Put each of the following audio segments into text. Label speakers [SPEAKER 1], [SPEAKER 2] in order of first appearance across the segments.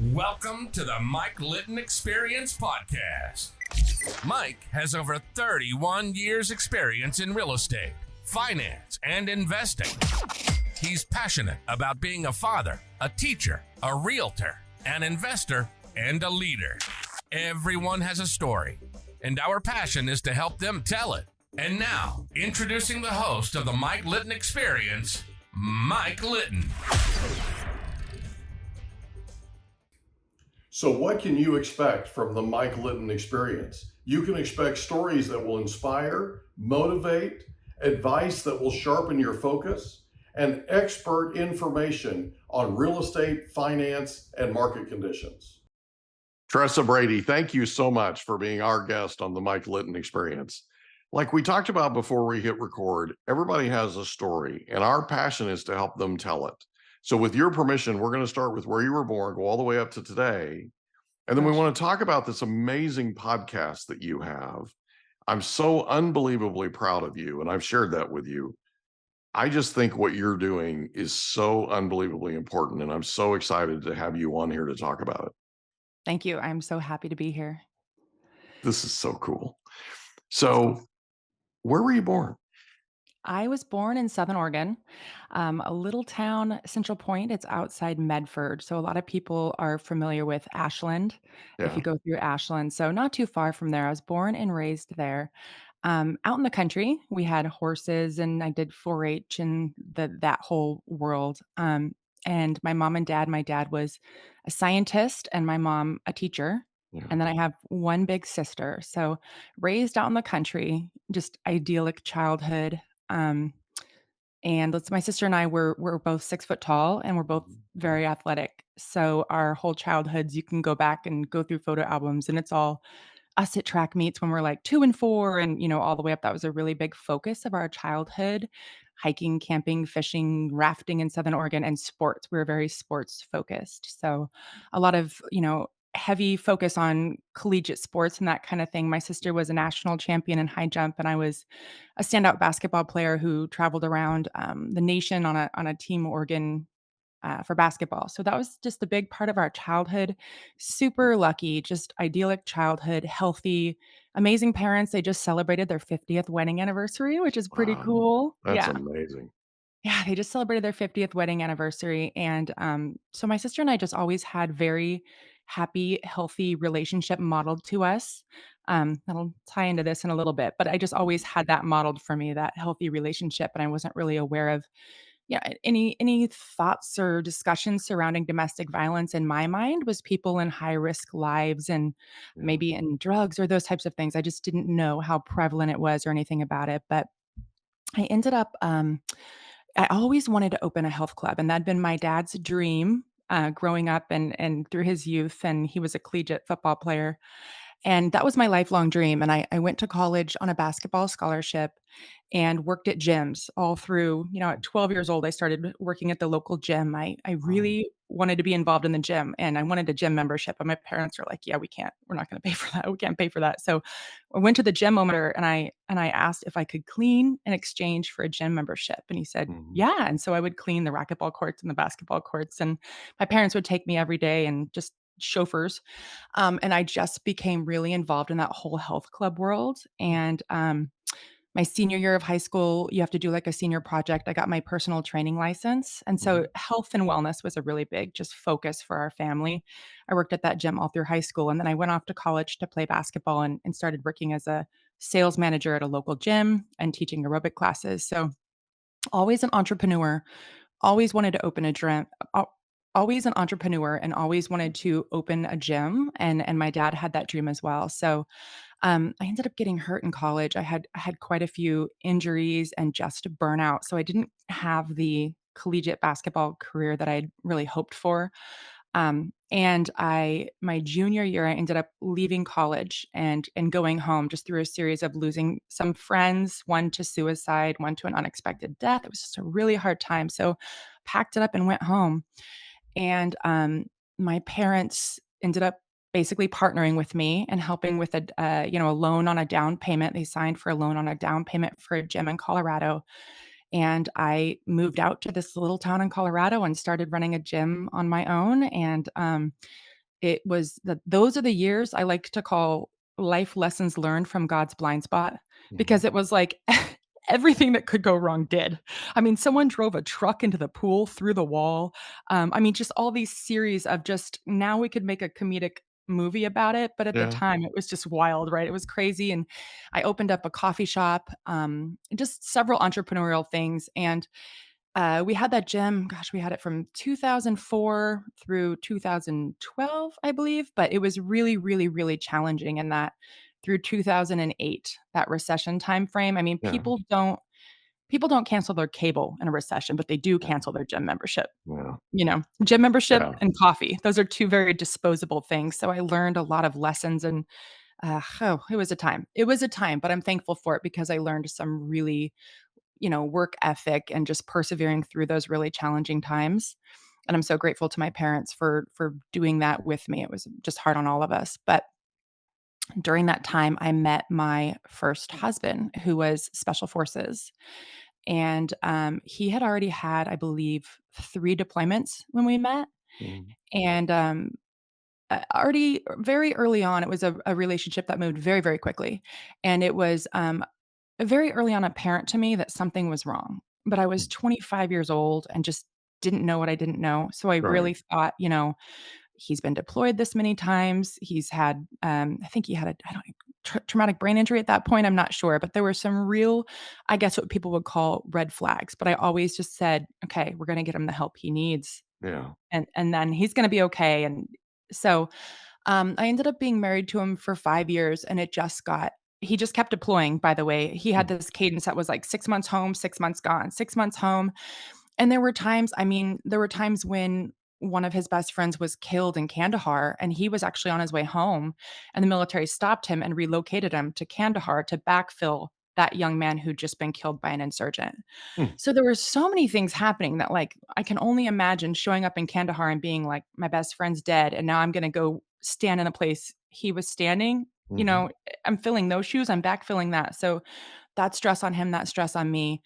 [SPEAKER 1] Welcome to the Mike Litton Experience Podcast. Mike has over 31 years experience in real estate, finance, and investing. He's passionate about being a father, a teacher, a realtor, an investor, and a leader. Everyone has a story, and our passion is to help them tell it. And now, introducing the host of the Mike Litton Experience, Mike Litton.
[SPEAKER 2] So what can you expect from the Mike Litton Experience? You can expect stories that will inspire, motivate, advice that will sharpen your focus, and expert information on real estate, finance, and market conditions. Tressa Brady, thank you so much for being our guest on the Mike Litton Experience. Like we talked about before we hit record, everybody has a story, and our passion is to help them tell it. So with your permission, we're going to start with where you were born, go all the way up to today. And then we want to talk about this amazing podcast that you have. I'm so unbelievably proud of you, and I've shared that with you. I just think what you're doing is so unbelievably important, and I'm so excited to have you on here to talk about it.
[SPEAKER 3] Thank you. I'm so happy to be here.
[SPEAKER 2] This is so cool. So, where were you born?
[SPEAKER 3] I was born in Southern Oregon, a little town, Central Point. It's outside Medford. So a lot of people are familiar with Ashland if
[SPEAKER 2] Yeah.
[SPEAKER 3] you go through Ashland. So not too far from there. I was born and raised there. Out in the country, we had horses and I did 4-H and that whole world. And my dad was a scientist and my mom a teacher.
[SPEAKER 2] Yeah.
[SPEAKER 3] And then I have one big sister. So raised out in the country, just idyllic childhood. Um, and let's my sister and I were both 6 foot tall and we're both very athletic. So our whole childhoods, you can go back and go through photo albums and it's all us at track meets when we're like 2 and 4 and, all the way up. That was a really big focus of our childhood, hiking, camping, fishing, rafting in Southern Oregon, and sports. We were very sports focused. So a lot of, heavy focus on collegiate sports and that kind of thing. My sister was a national champion in high jump, and I was a standout basketball player who traveled around the nation on a team organ for basketball. So that was just a big part of our childhood. Super lucky, just idyllic childhood, healthy, amazing parents. They just celebrated their 50th wedding anniversary, which is pretty
[SPEAKER 2] Wow.
[SPEAKER 3] cool.
[SPEAKER 2] That's
[SPEAKER 3] Yeah.
[SPEAKER 2] amazing.
[SPEAKER 3] Yeah, they just celebrated their 50th wedding anniversary, and, so my sister and I just always had very happy, healthy relationship modeled to us. That'll tie into this in a little bit, but I just always had that modeled for me, that healthy relationship, and I wasn't really aware of, yeah, any thoughts or discussions surrounding domestic violence in my mind was people in high risk lives and
[SPEAKER 2] Yeah.
[SPEAKER 3] maybe in drugs or those types of things. I just didn't know how prevalent it was or anything about it, but I ended up, I always wanted to open a health club, and that'd been my dad's dream, growing up and through his youth, and he was a collegiate football player, and that was my lifelong dream, and I went to college on a basketball scholarship and worked at gyms all through, at 12 years old, I started working at the local gym. I
[SPEAKER 2] Wow.
[SPEAKER 3] really wanted to be involved in the gym, and I wanted a gym membership, and my parents were like, "Yeah, we can't. We're not gonna pay for that. We can't pay for that." So, I went to the gym owner and I asked if I could clean in exchange for a gym membership, and he said,
[SPEAKER 2] Mhm.
[SPEAKER 3] "Yeah," and so I would clean the racquetball courts and the basketball courts, and my parents would take me every day and just chauffeurs. And I just became really involved in that whole health club world. And my senior year of high school, you have to do like a senior project. I got my personal training license. And so
[SPEAKER 2] Mhm.
[SPEAKER 3] health and wellness was a really big just focus for our family. I worked at that gym all through high school. And then I went off to college to play basketball and started working as a sales manager at a local gym and teaching aerobic classes. So always an entrepreneur, always wanted to open a gym, always an entrepreneur and always wanted to open a gym, and my dad had that dream as well. So, I ended up getting hurt in college. I had quite a few injuries and just burnout, so I didn't have the collegiate basketball career that I'd really hoped for. And my junior year, I ended up leaving college and going home just through a series of losing some friends, one to suicide, one to an unexpected death. It was just a really hard time. So packed it up and went home. And my parents ended up basically partnering with me and helping with a loan on a down payment. They signed for a loan on a down payment for a gym in Colorado. And I moved out to this little town in Colorado and started running a gym on my own. And it was those are the years I like to call life lessons learned from God's blind spot,
[SPEAKER 2] Mhm.
[SPEAKER 3] because it was like everything that could go wrong did. I mean, someone drove a truck into the pool through the wall. I mean, just all these series of just now we could make a comedic movie about it, but at the
[SPEAKER 2] Yeah.
[SPEAKER 3] time it was just wild, right? It was crazy. And I opened up a coffee shop, just several entrepreneurial things. And we had that gym, gosh, we had it from 2004 through 2012, I believe, but it was really, really, really challenging in that through 2008, that recession timeframe. I mean,
[SPEAKER 2] Yeah.
[SPEAKER 3] people don't cancel their cable in a recession, but they do
[SPEAKER 2] Yeah.
[SPEAKER 3] cancel their gym membership.
[SPEAKER 2] Yeah.
[SPEAKER 3] Gym membership
[SPEAKER 2] Yeah.
[SPEAKER 3] and coffee. Those are 2 very disposable things. So I learned a lot of lessons and, it was a time. It was a time, but I'm thankful for it because I learned some really, work ethic and just persevering through those really challenging times. And I'm so grateful to my parents for doing that with me. It was just hard on all of us. But during that time, I met my first husband, who was special forces. And he had already had, I believe, 3 deployments when we met.
[SPEAKER 2] Mhm.
[SPEAKER 3] And already very early on, it was a relationship that moved very, very quickly. And it was very early on apparent to me that something was wrong, but I was
[SPEAKER 2] Mm.
[SPEAKER 3] 25 years old and just didn't know what I didn't know. So I
[SPEAKER 2] Right.
[SPEAKER 3] really thought, he's been deployed this many times. He's had, I think he had a, I don't traumatic brain injury at that point. I'm not sure, but there were some real, I guess what people would call red flags. But I always just said, okay, we're going to get him the help he needs,
[SPEAKER 2] Yeah.
[SPEAKER 3] and then he's going to be okay. And so I ended up being married to him for 5 years, and he just kept deploying, by the way. He had
[SPEAKER 2] Mm.
[SPEAKER 3] this cadence that was like 6 months home, 6 months gone, 6 months home, and there were times when one of his best friends was killed in Kandahar, and he was actually on his way home, and the military stopped him and relocated him to Kandahar to backfill that young man who'd just been killed by an insurgent.
[SPEAKER 2] Mm.
[SPEAKER 3] So there were so many things happening that, like, I can only imagine showing up in Kandahar and being like, "My best friend's dead, and now I'm gonna go stand in a place he was standing."
[SPEAKER 2] Mhm.
[SPEAKER 3] I'm filling those shoes, I'm backfilling that. So that stress on him, that stress on me.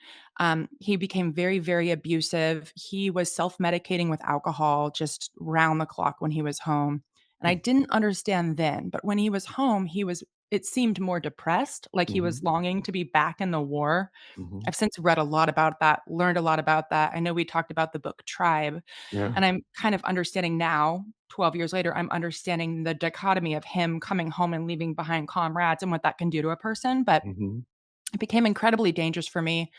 [SPEAKER 3] He became very, very abusive. He was self-medicating with alcohol just round the clock when he was home, and I
[SPEAKER 2] Mm.
[SPEAKER 3] didn't understand then, but when he was home, it seemed more depressed, like he was
[SPEAKER 2] Mhm.
[SPEAKER 3] longing to be back in the war.
[SPEAKER 2] Mhm.
[SPEAKER 3] I've since read a lot about that, learned a lot about that. I know we talked about the book Tribe,
[SPEAKER 2] Yeah.
[SPEAKER 3] and I'm kind of understanding now, 12 years later, I'm understanding the dichotomy of him coming home and leaving behind comrades and what that can do to a person, but
[SPEAKER 2] Mhm.
[SPEAKER 3] it became incredibly dangerous for me.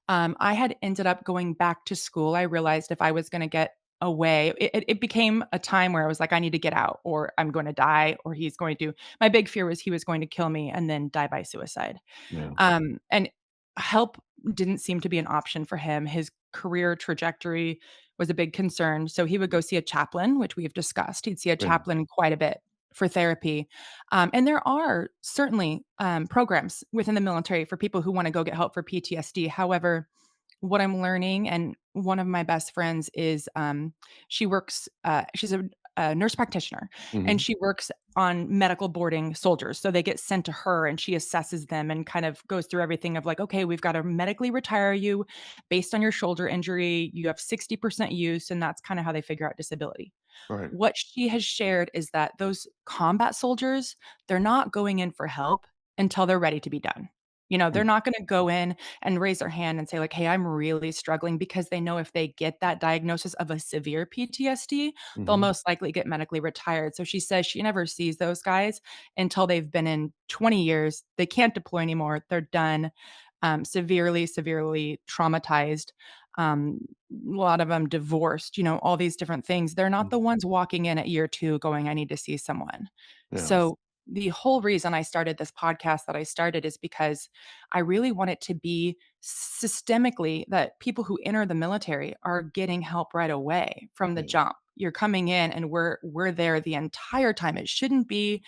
[SPEAKER 3] I had ended up going back to school. I realized if I was gonna get away, it became a time where I was like, "I need to get out, or I'm going to die, or he's going to." My big fear was he was going to kill me and then die by suicide.
[SPEAKER 2] Yeah.
[SPEAKER 3] And help didn't seem to be an option for him. His career trajectory was a big concern. So he would go see a chaplain, which we've discussed. He'd see a
[SPEAKER 2] Yeah.
[SPEAKER 3] chaplain quite a bit for therapy. And there are certainly programs within the military for people who want to go get help for PTSD. However, what I'm learning, and one of my best friends is she's a nurse practitioner, and
[SPEAKER 2] Mhm.
[SPEAKER 3] she works on medical boarding soldiers. So they get sent to her and she assesses them and kind of goes through everything of like, okay, we've got to medically retire you based on your shoulder injury. You have 60% use, and that's kind of how they figure out disability.
[SPEAKER 2] Right.
[SPEAKER 3] What she has shared is that those combat soldiers, they're not going in for help until they're ready to be done.
[SPEAKER 2] Mm.
[SPEAKER 3] They're not gonna go in and raise their hand and say like, "Hey, I'm really struggling," because they know if they get that diagnosis of a severe PTSD, they'll
[SPEAKER 2] Mhm.
[SPEAKER 3] most likely get medically retired. So she says she never sees those guys until they've been in 20 years. They can't deploy anymore. They're done, severely, severely traumatized. A lot of them divorced, all these different things. They're not the
[SPEAKER 2] Mm.
[SPEAKER 3] ones walking in at year 2 going, "I need to see someone."
[SPEAKER 2] Yeah.
[SPEAKER 3] So, the whole reason I started this podcast that I started is because I really want it to be systemically that people who enter the military are getting help right away from the
[SPEAKER 2] Yeah.
[SPEAKER 3] jump. You're coming in and we're there the entire time. It shouldn't be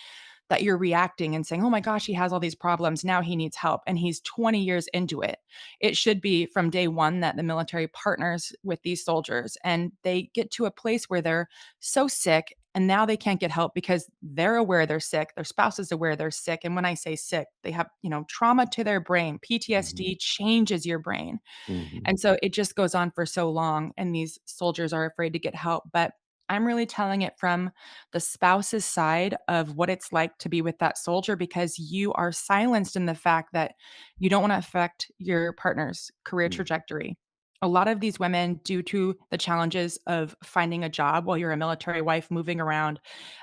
[SPEAKER 3] that you're reacting and saying, "Oh my gosh, he has all these problems. Now he needs help." And he's 20 years into it. It should be from day one that the military partners with these soldiers and they get to a place where they're so sick and now they can't get help because they're aware they're sick. Their spouse is aware they're sick. And when I say sick, they have, trauma to their brain.
[SPEAKER 2] Mhm.
[SPEAKER 3] PTSD changes your brain.
[SPEAKER 2] Mhm.
[SPEAKER 3] And so it just goes on for so long, and these soldiers are afraid to get help. But I'm really telling it from the spouse's side of what it's like to be with that soldier because you are silenced in the fact that you don't want to affect your partner's career
[SPEAKER 2] Mhm.
[SPEAKER 3] trajectory. A lot of these women, due to the challenges of finding a job while you're a military wife moving around,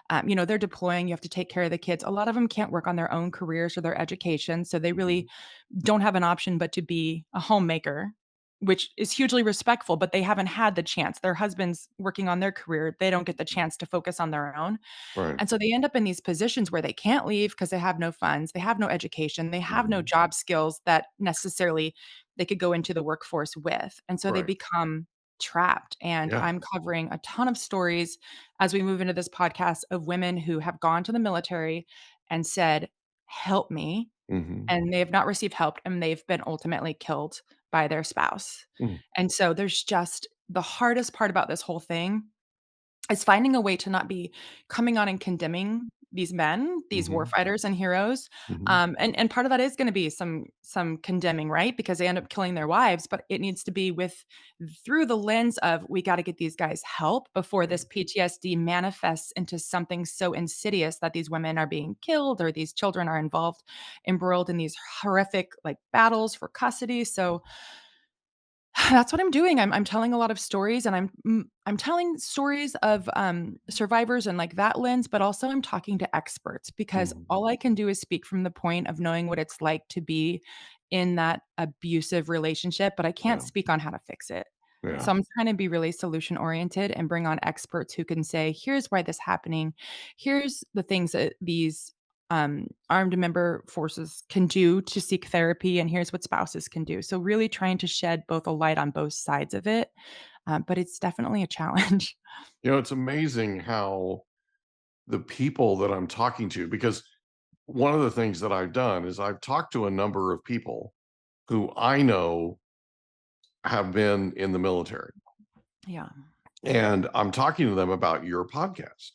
[SPEAKER 3] they're deploying, you have to take care of the kids. A lot of them can't work on their own careers or their education. So they really
[SPEAKER 2] Mhm.
[SPEAKER 3] don't have an option but to be a homemaker, which is hugely respectful, but they haven't had the chance. Their husband's working on their career. They don't get the chance to focus on their own.
[SPEAKER 2] Right.
[SPEAKER 3] And so they end up in these positions where they can't leave because they have no funds, they have no education, they have no
[SPEAKER 2] Mhm.
[SPEAKER 3] job skills that necessarily they could go into the workforce with. And so they
[SPEAKER 2] Right.
[SPEAKER 3] become trapped. And
[SPEAKER 2] Yeah.
[SPEAKER 3] I'm covering a ton of stories as we move into this podcast of women who have gone to the military and said, "Help me."
[SPEAKER 2] Mhm.
[SPEAKER 3] And they have not received help, and they've been ultimately killed by their spouse.
[SPEAKER 2] Mm.
[SPEAKER 3] And so there's just the hardest part about this whole thing is finding a way to not be coming on and condemning these men, these war
[SPEAKER 2] Mhm.
[SPEAKER 3] fighters and heroes.
[SPEAKER 2] Mhm.
[SPEAKER 3] And part of that is gonna be some condemning, right? Because they end up killing their wives, but it needs to be with through the lens of, "We gotta get these guys help before
[SPEAKER 2] Right.
[SPEAKER 3] this PTSD manifests into something so insidious that these women are being killed or these children are involved embroiled in these horrific, like, battles for custody." So that's what I'm doing. I'm telling a lot of stories, and I'm telling stories of, survivors and, like, that lens, but also I'm talking to experts because
[SPEAKER 2] Mhm.
[SPEAKER 3] all I can do is speak from the point of knowing what it's like to be in that abusive relationship, but I can't
[SPEAKER 2] Yeah.
[SPEAKER 3] speak on how to fix it.
[SPEAKER 2] Yeah.
[SPEAKER 3] So I'm trying to be really solution oriented and bring on experts who can say, "Here's why this happening. Here's the things that these armed member forces can do to seek therapy, and here's what spouses can do." So really trying to shed both a light on both sides of it, but it's definitely a challenge.
[SPEAKER 2] It's amazing how the people that I'm talking to, because one of the things that I've done is I've talked to a number of people who I know have been in the military.
[SPEAKER 3] Yeah.
[SPEAKER 2] And I'm talking to them about your podcast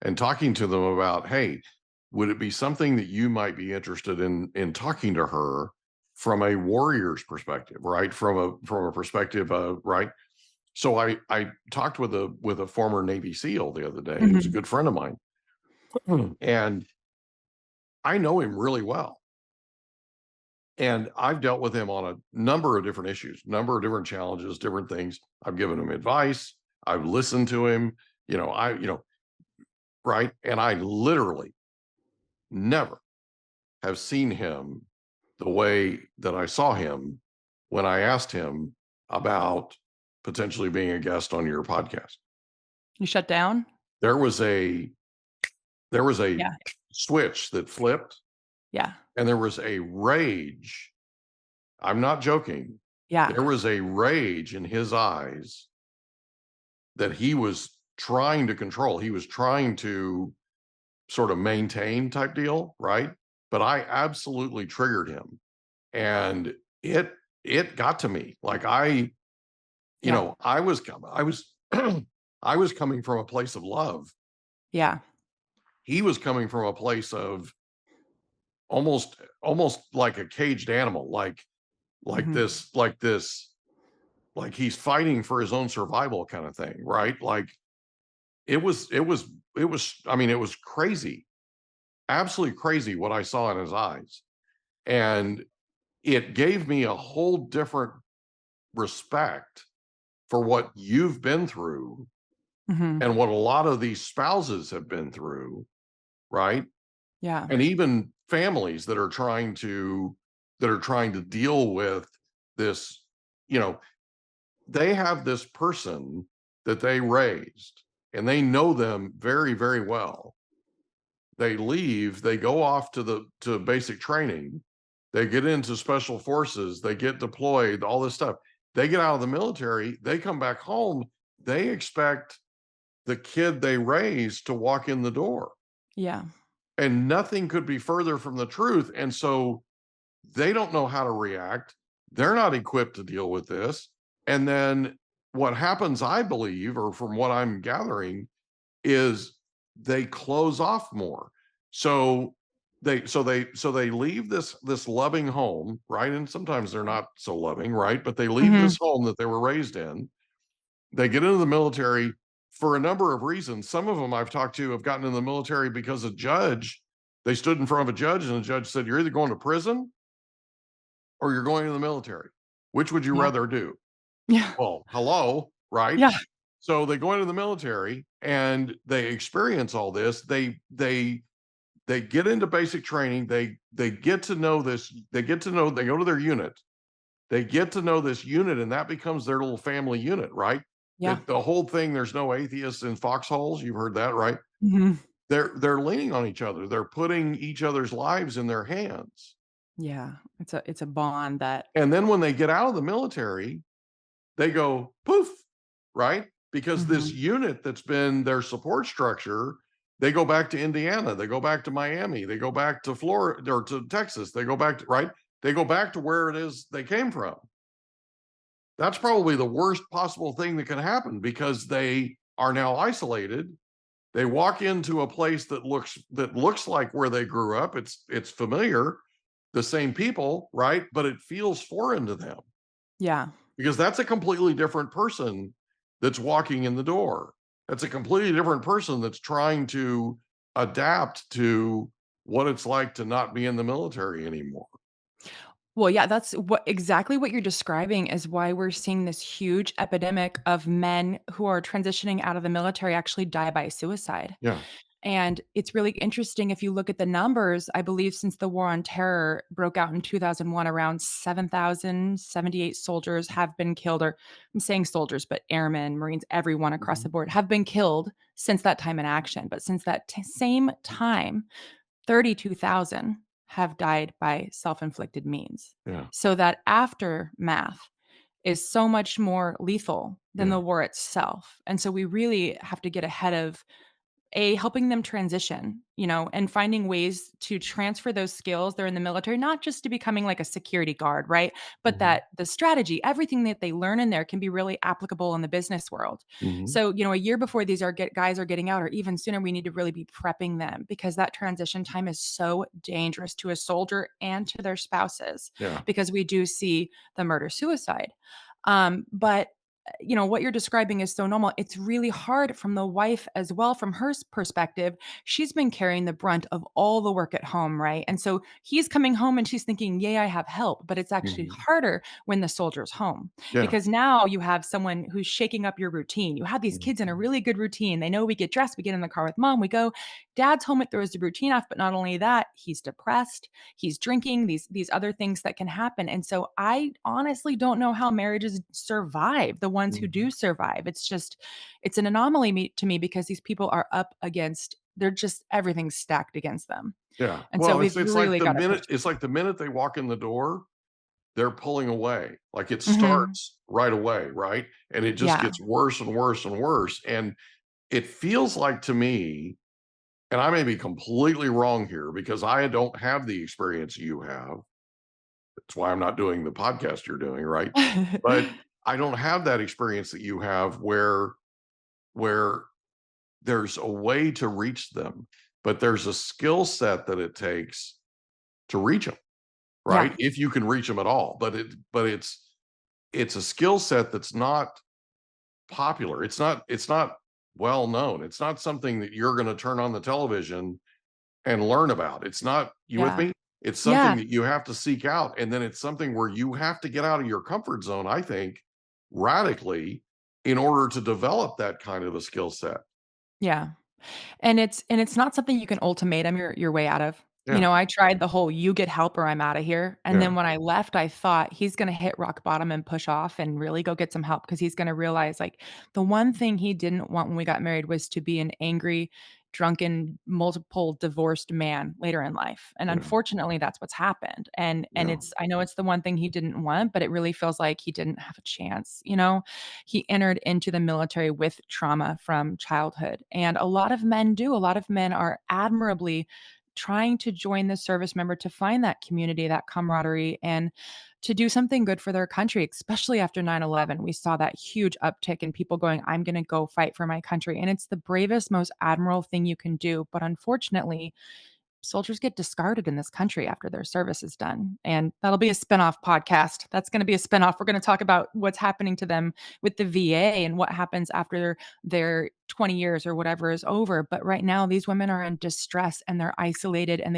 [SPEAKER 2] and talking to them about, hey, would it be something that you might be interested in talking to her from a warrior's perspective, right? From a perspective of right. So I talked with a former Navy SEAL the other day who's a
[SPEAKER 3] Mhm.
[SPEAKER 2] good friend of mine. And I know him really well. And I've dealt with him on a number of different issues, number of different challenges, different things. I've given him advice. I've listened to him, right. And I literally never have seen him the way that I saw him when I asked him about potentially being a guest on your podcast.
[SPEAKER 3] You shut down?
[SPEAKER 2] There was a there was a
[SPEAKER 3] Yeah.
[SPEAKER 2] switch that flipped
[SPEAKER 3] Yeah.
[SPEAKER 2] and there was a rage. I'm not joking.
[SPEAKER 3] Yeah.
[SPEAKER 2] There was a rage in his eyes that he was trying to control. He was trying to sort of maintain type deal, right? But I absolutely triggered him and it it got to me. Like
[SPEAKER 3] Yeah.
[SPEAKER 2] I was I was coming from a place of love.
[SPEAKER 3] Yeah.
[SPEAKER 2] He was coming from a place of almost like a caged animal, like
[SPEAKER 3] Mhm.
[SPEAKER 2] this like this like he's fighting for his own survival kind of thing, right? Like it was I mean, it was crazy, absolutely crazy what I saw in his eyes. And it gave me a whole different respect for what you've been through
[SPEAKER 3] Mhm.
[SPEAKER 2] and what a lot of these spouses have been through, right?
[SPEAKER 3] Yeah.
[SPEAKER 2] And even families that are trying to deal with this, you know, they have this person that they raised and they know them very, very well. They leave, they go off to basic training, they get into special forces, they get deployed, all this stuff. They get out of the military, they come back home, they expect the kid they raised to walk in the door.
[SPEAKER 3] Yeah.
[SPEAKER 2] And nothing could be further from the truth. And so they don't know how to react. They're not equipped to deal with this. And then what happens, I believe, or from what I'm gathering, is they close off more. So they leave this loving home, right? And sometimes they're not so loving, right? But they leave
[SPEAKER 3] Mhm.
[SPEAKER 2] this home that they were raised in. They get into the military for a number of reasons. Some of them I've talked to have gotten in the military because they stood in front of a judge and the judge said, "You're either going to prison or you're going to the military. Which would you
[SPEAKER 3] Yeah.
[SPEAKER 2] rather do?"
[SPEAKER 3] Yeah.
[SPEAKER 2] Well, hello, right?
[SPEAKER 3] Yeah.
[SPEAKER 2] So they go into the military and they experience all this. They get into basic training. They get to know this. They go to their unit. They get to know this unit, and that becomes their little family unit, right?
[SPEAKER 3] Yeah.
[SPEAKER 2] That the whole thing, there's no atheists in foxholes. You've heard that, right?
[SPEAKER 3] Mhm.
[SPEAKER 2] They're leaning on each other. They're putting each other's lives in their hands.
[SPEAKER 3] Yeah. It's a bond that
[SPEAKER 2] And then when they get out of the military, they go poof, right? Because this
[SPEAKER 3] Mhm.
[SPEAKER 2] unit that's been their support structure, they go back to Indiana, they go back to Miami, they go back to Florida or to Texas, they go back to, right? They go back to where it is they came from. That's probably the worst possible thing that can happen because they are now isolated. They walk into a place that looks like where they grew up. It's familiar, the same people, right? But it feels foreign to them
[SPEAKER 3] Yeah.
[SPEAKER 2] because that's a completely different person that's walking in the door. That's a completely different person that's trying to adapt to what it's like to not be in the military anymore.
[SPEAKER 3] Well, yeah, that's exactly what you're describing is why we're seeing this huge epidemic of men who are transitioning out of the military actually die by suicide.
[SPEAKER 2] Yeah.
[SPEAKER 3] And it's really interesting if you look at the numbers, I believe since the war on terror broke out in 2001, around 7,078 soldiers have been killed, or I'm saying soldiers, but airmen, Marines, everyone across the
[SPEAKER 2] Mhm.
[SPEAKER 3] board have been killed since that time in action. But since that same time, 32,000 have died by self-inflicted means.
[SPEAKER 2] Yeah.
[SPEAKER 3] So that aftermath is so much more lethal than
[SPEAKER 2] Yeah.
[SPEAKER 3] the war itself. And so we really have to get ahead of helping them transition, and finding ways to transfer those skills they're in the military, not just to becoming like a security guard, right? But
[SPEAKER 2] Mhm.
[SPEAKER 3] that the strategy, everything that they learn in there can be really applicable in the business world.
[SPEAKER 2] Mhm.
[SPEAKER 3] So, a year before guys are getting out, or even sooner, we need to really be prepping them because that transition time is so dangerous to a soldier and to their spouses
[SPEAKER 2] Yeah.
[SPEAKER 3] because we do see the murder suicide. But what you're describing is so normal. It's really hard from the wife as well, from her perspective. She's been carrying the brunt of all the work at home, right? And so he's coming home and she's thinking, yay, I have help. But it's actually
[SPEAKER 2] Mhm.
[SPEAKER 3] harder when the soldier's home
[SPEAKER 2] Yeah.
[SPEAKER 3] because now you have someone who's shaking up your routine. You have these kids in a
[SPEAKER 2] Mhm.
[SPEAKER 3] really good routine. They know we get dressed, we get in the car with mom, we go. Dad's home, it throws the routine off. But not only that, he's depressed, he's drinking, these other things that can happen. And so I honestly don't know how marriages survive, the ones who
[SPEAKER 2] Mhm.
[SPEAKER 3] do survive. It's an anomaly to me because these people are up against, they're just, everything's stacked against them.
[SPEAKER 2] Yeah.
[SPEAKER 3] And so
[SPEAKER 2] Well,
[SPEAKER 3] we've really got to push.
[SPEAKER 2] it's like the minute they walk in the door, they're pulling away. Like it
[SPEAKER 3] Mhm.
[SPEAKER 2] starts right away, right? And it just
[SPEAKER 3] Yeah.
[SPEAKER 2] gets worse and worse and worse. And it feels like to me, and I may be completely wrong here because I don't have the experience you have. That's why I'm not doing the podcast you're doing, right? But I don't have that experience that you have where there's a way to reach them, but there's a skill set that it takes to reach them,
[SPEAKER 3] Yeah.
[SPEAKER 2] right? If you can reach them at all. But it's a skill set that's not popular. It's not well known. It's not something that you're going to turn on the television and learn about. It's not, you with
[SPEAKER 3] Yeah.
[SPEAKER 2] me? It's something
[SPEAKER 3] Yeah.
[SPEAKER 2] that you have to seek out. And then it's something where you have to get out of your comfort zone, I think, radically in order to develop that kind of a skill set.
[SPEAKER 3] Yeah. And it's not something you can ultimatum your way out of.
[SPEAKER 2] Yeah.
[SPEAKER 3] I tried the whole "you get help or I'm out of here," and
[SPEAKER 2] Yeah.
[SPEAKER 3] then when I left, I thought he's gonna hit rock bottom and push off and really go get some help because he's gonna realize, like, the one thing he didn't want when we got married was to be an angry, drunken, multiple divorced man later in life, and
[SPEAKER 2] Yeah.
[SPEAKER 3] unfortunately, that's what's happened, and
[SPEAKER 2] Yeah.
[SPEAKER 3] I know it's the one thing he didn't want, but it really feels like he didn't have a chance. He entered into the military with trauma from childhood, and a lot of men do. A lot of men are admirably trying to join the service member to find that community, that camaraderie, and to do something good for their country, especially after 9/11. We saw that huge uptick in people going, I'm going to go fight for my country. And it's the bravest, most admirable thing you can do. But unfortunately, soldiers get discarded in this country after their service is done. And that'll be a spinoff podcast. That's going to be a spinoff. We're going to talk about what's happening to them with the VA and what happens after their 20 years or whatever is over. But right now, these women are in distress and they're isolated and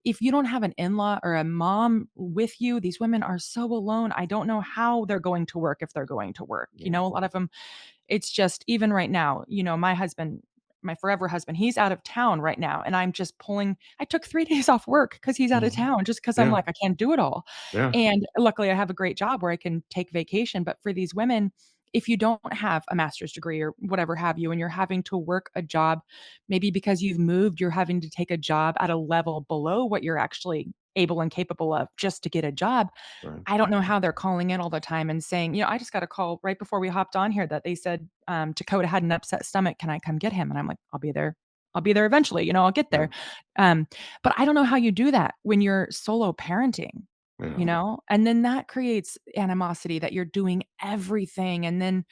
[SPEAKER 3] if you don't have an in-law or a mom with you, these women are so alone. I don't know how they're going to work if they're going to work.
[SPEAKER 4] Yeah.
[SPEAKER 3] A lot of them, it's just even right now, my husband, my forever husband, he's out of town right now. And I'm just I took 3 days off work because he's out of town just because I'm
[SPEAKER 4] Yeah.
[SPEAKER 3] like, I can't do it all.
[SPEAKER 4] Yeah.
[SPEAKER 3] And luckily I have a great job where I can take vacation. But for these women, if you don't have a master's degree or whatever have you, and you're having to work a job, maybe because you've moved, you're having to take a job at a level below what you're actually able and capable of just to get a job.
[SPEAKER 4] Right.
[SPEAKER 3] I don't know how they're calling in all the time and saying, I just got a call right before we hopped on here that they said, Dakota had an upset stomach. Can I come get him? And I'm like, I'll be there. I'll be there eventually. I'll get there. But I don't know how you do that when you're solo parenting,
[SPEAKER 4] Yeah.
[SPEAKER 3] and then that creates animosity that you're doing everything. And then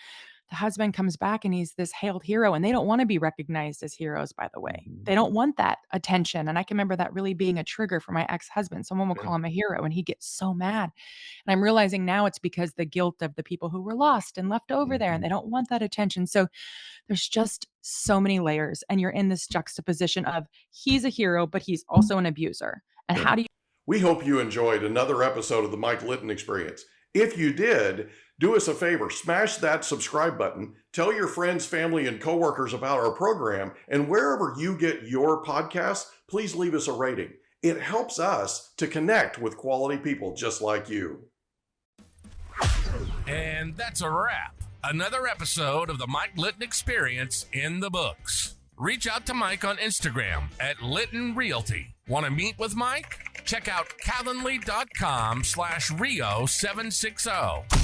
[SPEAKER 3] the husband comes back and he's this hailed hero, and they don't want to be recognized as heroes, by the way.
[SPEAKER 4] Mhm.
[SPEAKER 3] They don't want that attention. And I can remember that really being a trigger for my ex-husband. Someone will
[SPEAKER 4] Yeah.
[SPEAKER 3] call him a hero and he gets so mad. And I'm realizing now it's because the guilt of the people who were lost and left over there, and they don't want that attention. So there's just so many layers, and you're in this juxtaposition of he's a hero, but he's also an abuser. And
[SPEAKER 4] Yeah.
[SPEAKER 3] how do you
[SPEAKER 2] We hope you enjoyed another episode of the Mike Litton Experience. If you did, do us a favor, smash that subscribe button, tell your friends, family, and coworkers about our program, and wherever you get your podcasts, please leave us a rating. It helps us to connect with quality people just like you.
[SPEAKER 1] And that's a wrap. Another episode of the Mike Litton Experience in the books. Reach out to Mike on Instagram at Litton Realty. Want to meet with Mike? Check out calendly.com/Rio760.